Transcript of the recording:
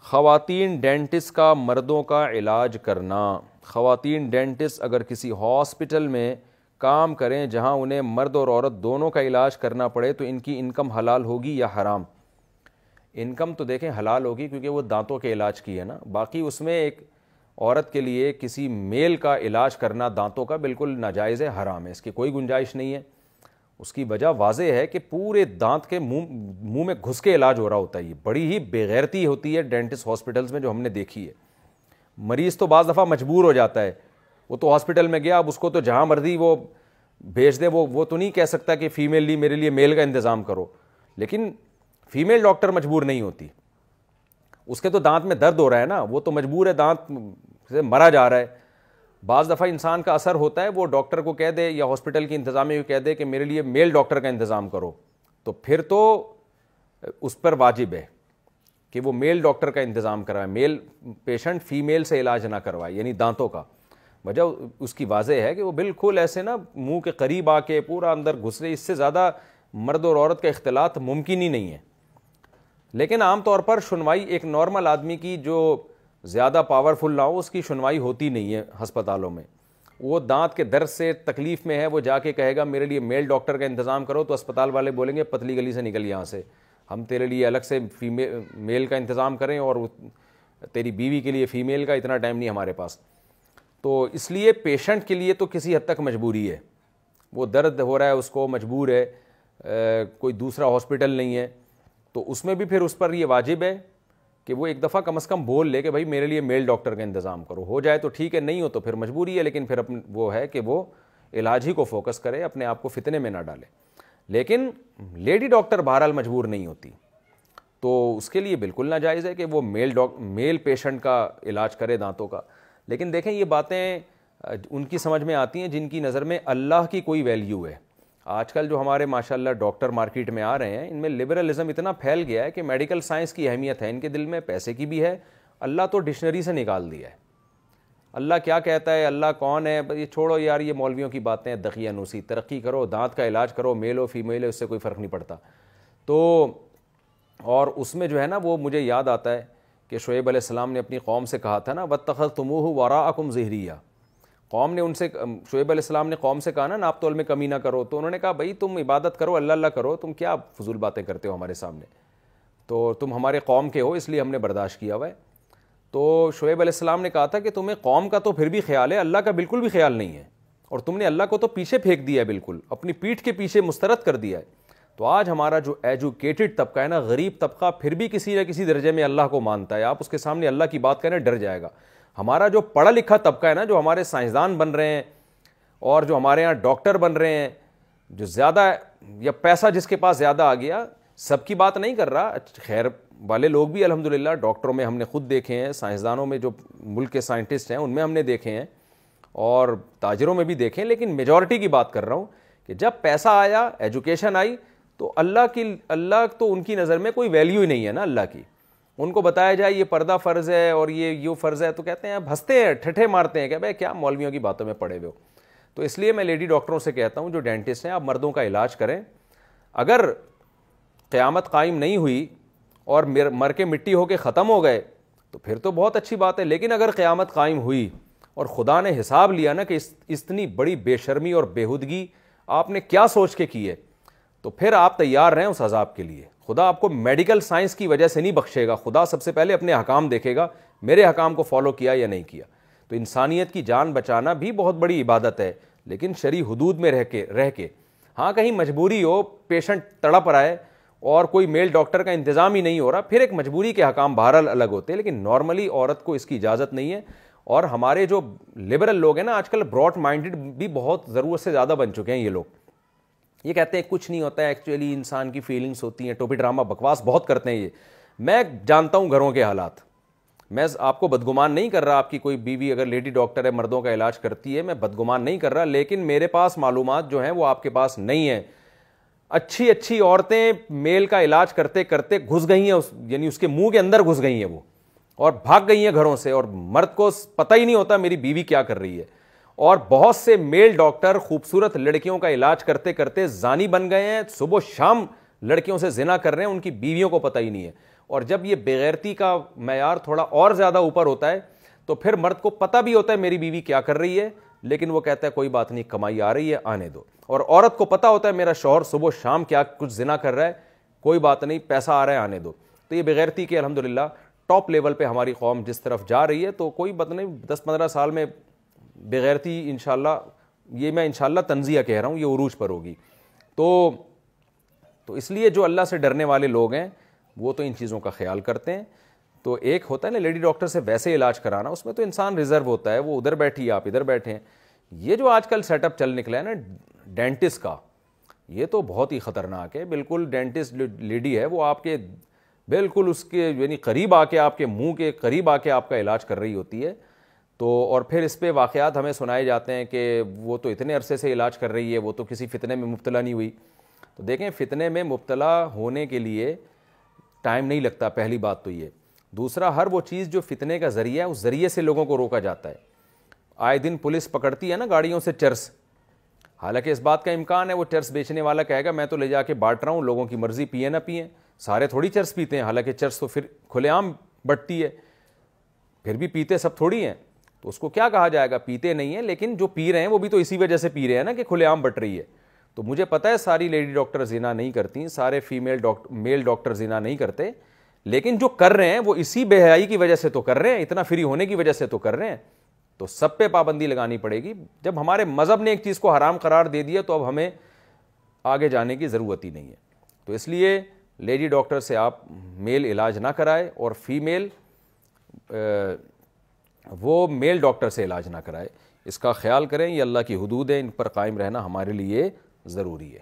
خواتین ڈینٹسٹ کا مردوں کا علاج کرنا. خواتین ڈینٹسٹ اگر کسی ہاسپٹل میں کام کریں جہاں انہیں مرد اور عورت دونوں کا علاج کرنا پڑے تو ان کی انکم حلال ہوگی یا حرام؟ انکم تو دیکھیں حلال ہوگی کیونکہ وہ دانتوں کے علاج کی ہے نا. باقی اس میں ایک عورت کے لیے کسی میل کا علاج کرنا دانتوں کا بالکل ناجائز ہے, حرام ہے, اس کی کوئی گنجائش نہیں ہے. اس کی وجہ واضح ہے کہ پورے دانت کے منہ میں گھس کے علاج ہو رہا ہوتا ہے. یہ بڑی ہی بے غیرتی ہوتی ہے ڈینٹسٹ ہاسپٹلز میں جو ہم نے دیکھی ہے. مریض تو بعض دفعہ مجبور ہو جاتا ہے, وہ تو ہاسپٹل میں گیا, اب اس کو تو جہاں مرضی وہ بھیج دے, وہ تو نہیں کہہ سکتا کہ فیمیل لی میرے لیے میل کا انتظام کرو. لیکن فیمیل ڈاکٹر مجبور نہیں ہوتی, اس کے تو دانت میں درد ہو رہا ہے نا, وہ تو مجبور ہے, دانت سے مرا جا رہا ہے. بعض دفعہ انسان کا اثر ہوتا ہے, وہ ڈاکٹر کو کہہ دے یا ہاسپٹل کی انتظامیہ کو کہہ دے کہ میرے لیے میل ڈاکٹر کا انتظام کرو, تو پھر تو اس پر واجب ہے کہ وہ میل ڈاکٹر کا انتظام کرائے, میل پیشنٹ فیمیل سے علاج نہ کروائے, یعنی دانتوں کا. وجہ اس کی واضح ہے کہ وہ بالکل ایسے نا منہ کے قریب آ کے پورا اندر گھس رہے, اس سے زیادہ مرد اور عورت کا اختلاط ممکن ہی نہیں ہے. لیکن عام طور پر سنوائی ایک نارمل آدمی کی جو زیادہ پاورفل نہ ہو اس کی سنوائی ہوتی نہیں ہے ہسپتالوں میں. وہ دانت کے درد سے تکلیف میں ہے, وہ جا کے کہے گا میرے لیے میل ڈاکٹر کا انتظام کرو, تو اسپتال والے بولیں گے پتلی گلی سے نکل یہاں سے, ہم تیرے لیے الگ سے میل کا انتظام کریں اور تیری بیوی کے لیے فیمیل کا, اتنا ٹائم نہیں ہمارے پاس. تو اس لیے پیشنٹ کے لیے تو کسی حد تک مجبوری ہے, وہ درد ہو رہا ہے اس کو, مجبور ہے, کوئی دوسرا ہاسپٹل نہیں ہے, تو اس میں بھی پھر اس پر یہ واجب ہے کہ وہ ایک دفعہ کم از کم بول لے کہ بھائی میرے لیے میل ڈاکٹر کا انتظام کرو. ہو جائے تو ٹھیک ہے, نہیں ہو تو پھر مجبوری ہے, لیکن پھر وہ ہے کہ وہ علاج ہی کو فوکس کرے, اپنے آپ کو فتنے میں نہ ڈالے. لیکن لیڈی ڈاکٹر بہرحال مجبور نہیں ہوتی, تو اس کے لیے بالکل ناجائز ہے کہ وہ میل پیشنٹ کا علاج کرے دانتوں کا. لیکن دیکھیں یہ باتیں ان کی سمجھ میں آتی ہیں جن کی نظر میں اللہ کی کوئی ویلیو ہے. آج کل جو ہمارے ماشاءاللہ ڈاکٹر مارکیٹ میں آ رہے ہیں, ان میں لبرلزم اتنا پھیل گیا ہے کہ میڈیکل سائنس کی اہمیت ہے ان کے دل میں, پیسے کی بھی ہے. اللہ تو ڈکشنری سے نکال دیا ہے. اللہ کیا کہتا ہے, اللہ کون ہے, یہ چھوڑو یار, یہ مولویوں کی باتیں, دقیانوسی. ترقی کرو, دانت کا علاج کرو, میل ہو فیمیل ہو, اس سے کوئی فرق نہیں پڑتا. تو اور اس میں جو ہے نا, وہ مجھے یاد آتا ہے کہ شعیب علیہ السلام نے اپنی قوم سے کہا تھا نا وَاتَّخَذْتُمُوهُ وَرَاءَكُمْ ظِهْرِيًّا. قوم نے ان سے, شعیب علیہ السلام نے قوم سے کہا نا ناپ تول میں کمی نہ کرو, تو انہوں نے کہا بھائی تم عبادت کرو, اللہ اللہ کرو, تم کیا فضول باتیں کرتے ہو ہمارے سامنے, تو تم ہمارے قوم کے ہو اس لیے ہم نے برداشت کیا ہوا ہے. تو شعیب علیہ السلام نے کہا تھا کہ تمہیں قوم کا تو پھر بھی خیال ہے, اللہ کا بالکل بھی خیال نہیں ہے, اور تم نے اللہ کو تو پیچھے پھینک دیا ہے, بالکل اپنی پیٹھ کے پیچھے مسترد کر دیا ہے. تو آج ہمارا جو ایجوکیٹڈ طبقہ ہے نا, غریب طبقہ, پھر بھی کسی نہ کسی درجے میں اللہ کو مانتا ہے. آپ اس کے سامنے اللہ کی بات کریں ڈر جائے گا. ہمارا جو پڑھا لکھا طبقہ ہے نا, جو ہمارے سائنسدان بن رہے ہیں اور جو ہمارے یہاں ڈاکٹر بن رہے ہیں, جو زیادہ یا پیسہ جس کے پاس زیادہ آ گیا, سب کی بات نہیں کر رہا, خیر والے لوگ بھی الحمدللہ ڈاکٹروں میں ہم نے خود دیکھے ہیں, سائنسدانوں میں جو ملک کے سائنٹسٹ ہیں ان میں ہم نے دیکھے ہیں, اور تاجروں میں بھی دیکھے ہیں. لیکن میجورٹی کی بات کر رہا ہوں کہ جب پیسہ آیا, ایجوکیشن آئی, تو اللہ تو ان کی نظر میں کوئی ویلیو ہی نہیں ہے نا اللہ کی. ان کو بتایا جائے یہ پردہ فرض ہے اور یہ فرض ہے, تو کہتے ہیں ہنستے ہیں, ٹھٹھے مارتے ہیں کہ بھائی کیا مولویوں کی باتوں میں پڑے ہوئے ہو. تو اس لیے میں لیڈی ڈاکٹروں سے کہتا ہوں جو ڈینٹسٹ ہیں, آپ مردوں کا علاج کریں. اگر قیامت قائم نہیں ہوئی اور مر کے مٹی ہو کے ختم ہو گئے تو پھر تو بہت اچھی بات ہے. لیکن اگر قیامت قائم ہوئی اور خدا نے حساب لیا نا کہ اتنی بڑی بے شرمی اور بےہودگی آپ نے کیا سوچ کے کی ہے, تو پھر آپ تیار رہیں اس عذاب کے لیے. خدا آپ کو میڈیکل سائنس کی وجہ سے نہیں بخشے گا, خدا سب سے پہلے اپنے حکام دیکھے گا, میرے حکام کو فالو کیا یا نہیں کیا. تو انسانیت کی جان بچانا بھی بہت بڑی عبادت ہے, لیکن شرعی حدود میں رہ کے. ہاں کہیں مجبوری ہو, پیشنٹ تڑپ رہا ہے اور کوئی میل ڈاکٹر کا انتظام ہی نہیں ہو رہا, پھر ایک مجبوری کے حکام بہرحال الگ ہوتے ہیں. لیکن نارملی عورت کو اس کی اجازت نہیں ہے. اور ہمارے جو لبرل لوگ ہیں نا آج کل, براڈ مائنڈڈ بھی بہت ضرورت سے زیادہ بن چکے ہیں یہ لوگ. یہ کہتے ہیں کچھ نہیں ہوتا ہے, ایکچولی انسان کی فیلنگس ہوتی ہیں, ٹوپی ڈرامہ بکواس بہت کرتے ہیں یہ. میں جانتا ہوں گھروں کے حالات, میں آپ کو بدگمان نہیں کر رہا. آپ کی کوئی بیوی اگر لیڈی ڈاکٹر ہے, مردوں کا علاج کرتی ہے, میں بدگمان نہیں کر رہا, لیکن میرے پاس معلومات جو ہیں وہ آپ کے پاس نہیں ہیں. اچھی عورتیں میل کا علاج کرتے کرتے گھس گئی ہیں, یعنی اس کے منہ کے اندر گھس گئی ہیں وہ, اور بھاگ گئی ہیں گھروں سے, اور مرد کو پتہ ہی نہیں ہوتا میری بیوی کیا کر رہی ہے. اور بہت سے میل ڈاکٹر خوبصورت لڑکیوں کا علاج کرتے کرتے زانی بن گئے ہیں, صبح شام لڑکیوں سے زنا کر رہے ہیں, ان کی بیویوں کو پتہ ہی نہیں ہے. اور جب یہ بےغیرتی کا معیار تھوڑا اور زیادہ اوپر ہوتا ہے تو پھر مرد کو پتہ بھی ہوتا ہے میری بیوی کیا کر رہی ہے، لیکن وہ کہتا ہے کوئی بات نہیں، کمائی آ رہی ہے آنے دو. اور عورت کو پتہ ہوتا ہے میرا شوہر صبح شام کیا کچھ زنا کر رہا ہے، کوئی بات نہیں، پیسہ آ رہا ہے آنے دو. تو یہ بےغیرتی کے الحمدللہ ٹاپ لیول پہ ہماری قوم جس طرف جا رہی ہے، تو کوئی بات نہیں، 10-15 سال میں بےغیرتی انشاءاللہ، یہ میں انشاءاللہ تنزیہ کہہ رہا ہوں، یہ عروج پر ہوگی. تو اس لیے جو اللہ سے ڈرنے والے لوگ ہیں وہ تو ان چیزوں کا خیال کرتے ہیں. تو ایک ہوتا ہے نا لیڈی ڈاکٹر سے ویسے علاج کرانا، اس میں تو انسان ریزرو ہوتا ہے، وہ ادھر بیٹھی آپ ادھر بیٹھے ہیں. یہ جو آج کل سیٹ اپ چل نکلا ہے نا ڈینٹسٹ کا، یہ تو بہت ہی خطرناک ہے. بالکل ڈینٹسٹ لیڈی ہے، وہ آپ کے بالکل اس کے یعنی قریب آ کے، آپ کے منہ کے قریب آ کے آپ کا علاج کر رہی ہوتی ہے. تو اور پھر اس پہ واقعات ہمیں سنائے جاتے ہیں کہ وہ تو اتنے عرصے سے علاج کر رہی ہے، وہ تو کسی فتنے میں مبتلا نہیں ہوئی. تو دیکھیں فتنے میں مبتلا ہونے کے لیے ٹائم نہیں لگتا، پہلی بات تو یہ. دوسرا، ہر وہ چیز جو فتنے کا ذریعہ ہے اس ذریعے سے لوگوں کو روکا جاتا ہے. آئے دن پولیس پکڑتی ہے نا گاڑیوں سے چرس، حالانکہ اس بات کا امکان ہے وہ چرس بیچنے والا کہے گا میں تو لے جا کے بانٹ رہا ہوں، لوگوں کی مرضی پئیں نہ پئیں، سارے تھوڑی چرس پیتے ہیں، حالانکہ چرس تو پھر کھلے عام بٹتی ہے، پھر بھی پیتے سب تھوڑی ہیں. تو اس کو کیا کہا جائے گا؟ پیتے نہیں ہیں، لیکن جو پی رہے ہیں وہ بھی تو اسی وجہ سے پی رہے ہیں نا کہ کھلے عام بٹ رہی ہے. تو مجھے پتہ ہے ساری لیڈی ڈاکٹر زنا نہیں کرتی، سارے میل ڈاکٹر زنا نہیں کرتے، لیکن جو کر رہے ہیں وہ اسی بے حیائی کی وجہ سے تو کر رہے ہیں، اتنا فری ہونے کی وجہ سے تو کر رہے ہیں. تو سب پہ پابندی لگانی پڑے گی. جب ہمارے مذہب نے ایک چیز کو حرام قرار دے دیا تو اب ہمیں آگے جانے کی ضرورت ہی نہیں ہے. تو اس لیے لیڈی ڈاکٹر سے آپ میل علاج نہ کرائے، اور فیمیل وہ میل ڈاکٹر سے علاج نہ کرائے. اس کا خیال کریں، یہ اللہ کی حدود ہے، ان پر قائم رہنا ہمارے لیے ضروری ہے.